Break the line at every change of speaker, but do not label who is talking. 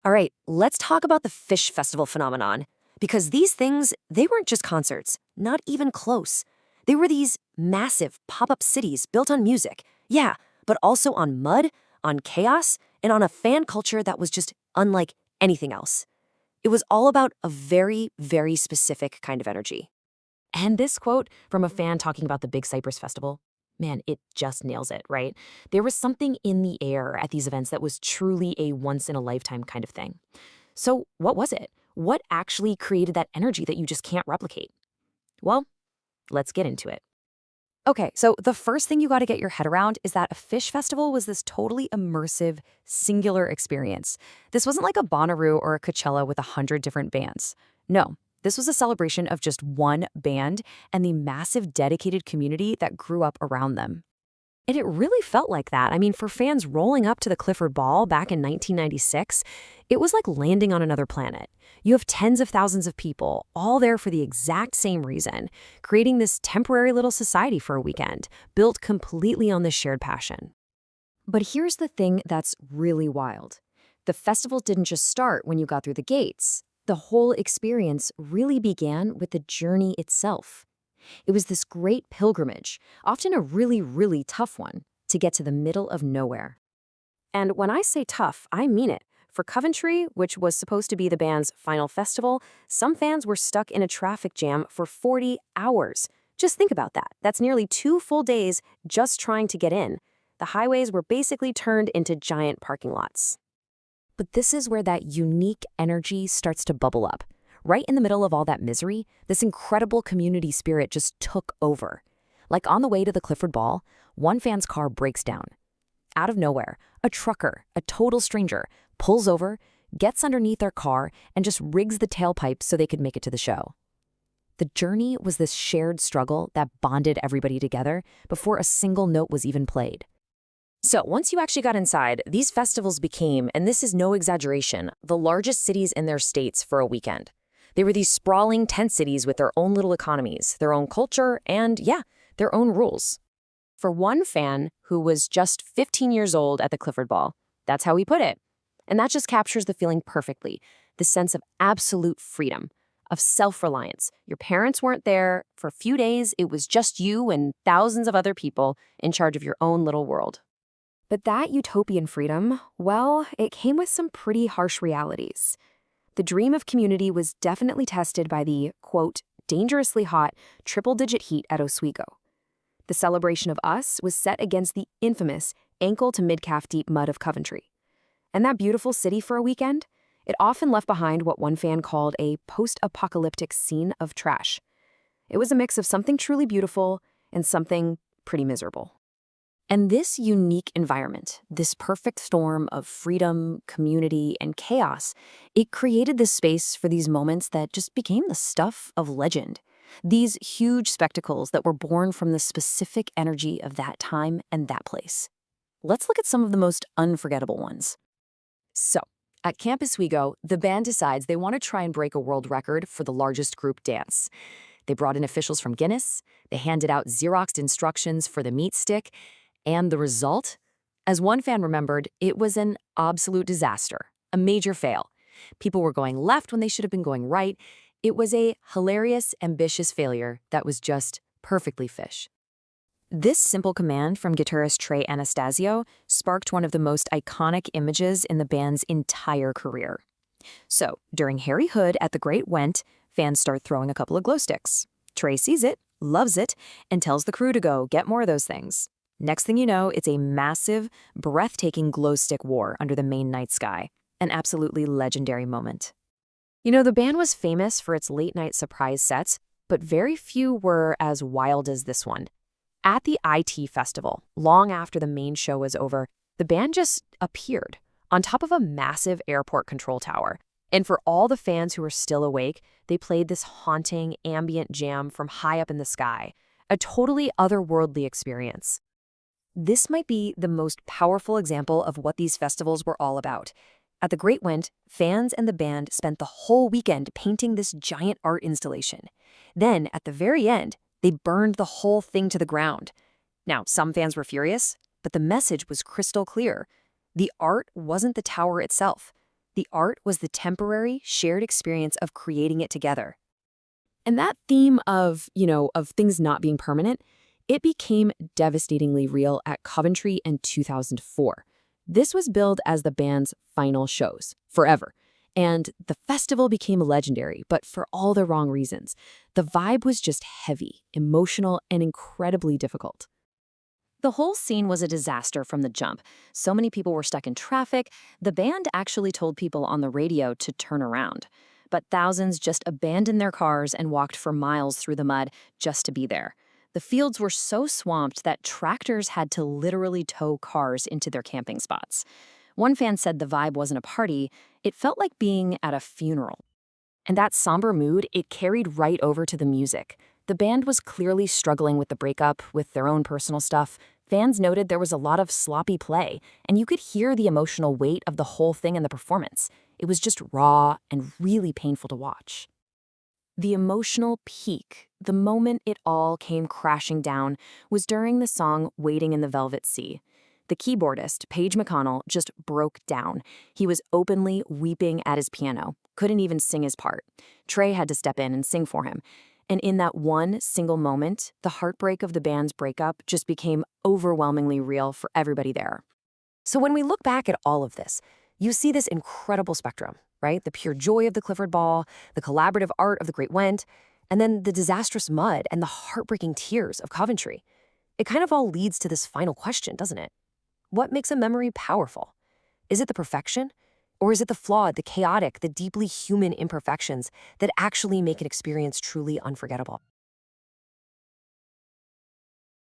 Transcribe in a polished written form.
All right, let's talk about the Phish Festival phenomenon. Because these things, they weren't just concerts, not even close. They were these massive pop-up cities built on music. Yeah, but also on mud, on chaos, and on a fan culture that was just unlike anything else. It was all about a very, very specific kind of energy. And this quote from a fan talking about the Big Cypress Festival, man, it just nails it, right? There was something in the air at these events that was truly a once-in-a-lifetime kind of thing. So what was it? What actually created that energy that you just can't replicate? Well, let's get into it. Okay, so the first thing you got to get your head around is that a Phish festival was this totally immersive, singular experience. This wasn't like a Bonnaroo or a Coachella with 100 different bands. No, this was a celebration of just one band and the massive dedicated community that grew up around them. And it really felt like that. I mean, for fans rolling up to the Clifford Ball back in 1996, it was like landing on another planet. You have tens of thousands of people, all there for the exact same reason, creating this temporary little society for a weekend, built completely on this shared passion. But here's the thing that's really wild. The festival didn't just start when you got through the gates. The whole experience really began with the journey itself. It was this great pilgrimage, often a really, really tough one, to get to the middle of nowhere. And when I say tough, I mean it. For Coventry, which was supposed to be the band's final festival, some fans were stuck in a traffic jam for 40 hours. Just think about that. That's nearly 2 full days just trying to get in. The highways were basically turned into giant parking lots. But this is where that unique energy starts to bubble up. Right in the middle of all that misery, this incredible community spirit just took over. Like on the way to the Clifford Ball, one fan's car breaks down. Out of nowhere, a trucker, a total stranger, pulls over, gets underneath their car, and just rigs the tailpipe so they could make it to the show. The journey was this shared struggle that bonded everybody together before a single note was even played. So once you actually got inside, these festivals became, and this is no exaggeration, the largest cities in their states for a weekend. They were these sprawling tent cities with their own little economies, their own culture, and yeah, their own rules. For one fan who was just 15 years old at the Clifford Ball, that's how he put it. And that just captures the feeling perfectly, the sense of absolute freedom, of self-reliance. Your parents weren't there. For a few days, it was just you and thousands of other people in charge of your own little world. But that utopian freedom, well, it came with some pretty harsh realities. The dream of community was definitely tested by the, quote, dangerously hot, triple-digit heat at Oswego. The celebration of us was set against the infamous ankle to mid-calf deep mud of Coventry. And that beautiful city for a weekend, it often left behind what one fan called a post-apocalyptic scene of trash. It was a mix of something truly beautiful and something pretty miserable. And this unique environment, this perfect storm of freedom, community, and chaos, it created this space for these moments that just became the stuff of legend. These huge spectacles that were born from the specific energy of that time and that place. Let's look at some of the most unforgettable ones. So, at Camp Oswego, the band decides they want to try and break a world record for the largest group dance. They brought in officials from Guinness, they handed out Xeroxed instructions for the meat stick, and the result? As one fan remembered, it was an absolute disaster, a major fail. People were going left when they should have been going right. It was a hilarious, ambitious failure that was just perfectly Phish. This simple command from guitarist Trey Anastasio sparked one of the most iconic images in the band's entire career. So, during Harry Hood at the Great Went, fans start throwing a couple of glow sticks. Trey sees it, loves it, and tells the crew to go get more of those things. Next thing you know, it's a massive, breathtaking glow stick war under the main night sky. An absolutely legendary moment. You know, the band was famous for its late-night surprise sets, but very few were as wild as this one. At the IT Festival, long after the main show was over, the band just appeared on top of a massive airport control tower. And for all the fans who were still awake, they played this haunting, ambient jam from high up in the sky. A totally otherworldly experience. This might be the most powerful example of what these festivals were all about. At the Great Went, fans and the band spent the whole weekend painting this giant art installation. Then, at the very end, they burned the whole thing to the ground. Now, some fans were furious, but the message was crystal clear. The art wasn't the tower itself. The art was the temporary, shared experience of creating it together.
And that theme of things not being permanent, it became devastatingly real at Coventry in 2004. This was billed as the band's final shows, forever. And the festival became legendary, but for all the wrong reasons. The vibe was just heavy, emotional, and incredibly difficult.
The whole scene was a disaster from the jump. So many people were stuck in traffic, the band actually told people on the radio to turn around. But thousands just abandoned their cars and walked for miles through the mud just to be there. The fields were so swamped that tractors had to literally tow cars into their camping spots. One fan said the vibe wasn't a party, it felt like being at a funeral. And that somber mood, it carried right over to the music. The band was clearly struggling with the breakup, with their own personal stuff. Fans noted there was a lot of sloppy play, and you could hear the emotional weight of the whole thing in the performance. It was just raw and really painful to watch. The emotional peak, the moment it all came crashing down, was during the song Waiting in the Velvet Sea. The keyboardist, Paige McConnell, just broke down. He was openly weeping at his piano, couldn't even sing his part. Trey had to step in and sing for him. And in that one single moment, the heartbreak of the band's breakup just became overwhelmingly real for everybody there. So when we look back at all of this, you see this incredible spectrum, right? The pure joy of the Clifford Ball, the collaborative art of the Great Went, and then the disastrous mud and the heartbreaking tears of Coventry. It kind of all leads to this final question, doesn't it? What makes a memory powerful? Is it the perfection? Or is it the flawed, the chaotic, the deeply human imperfections that actually make an experience truly unforgettable?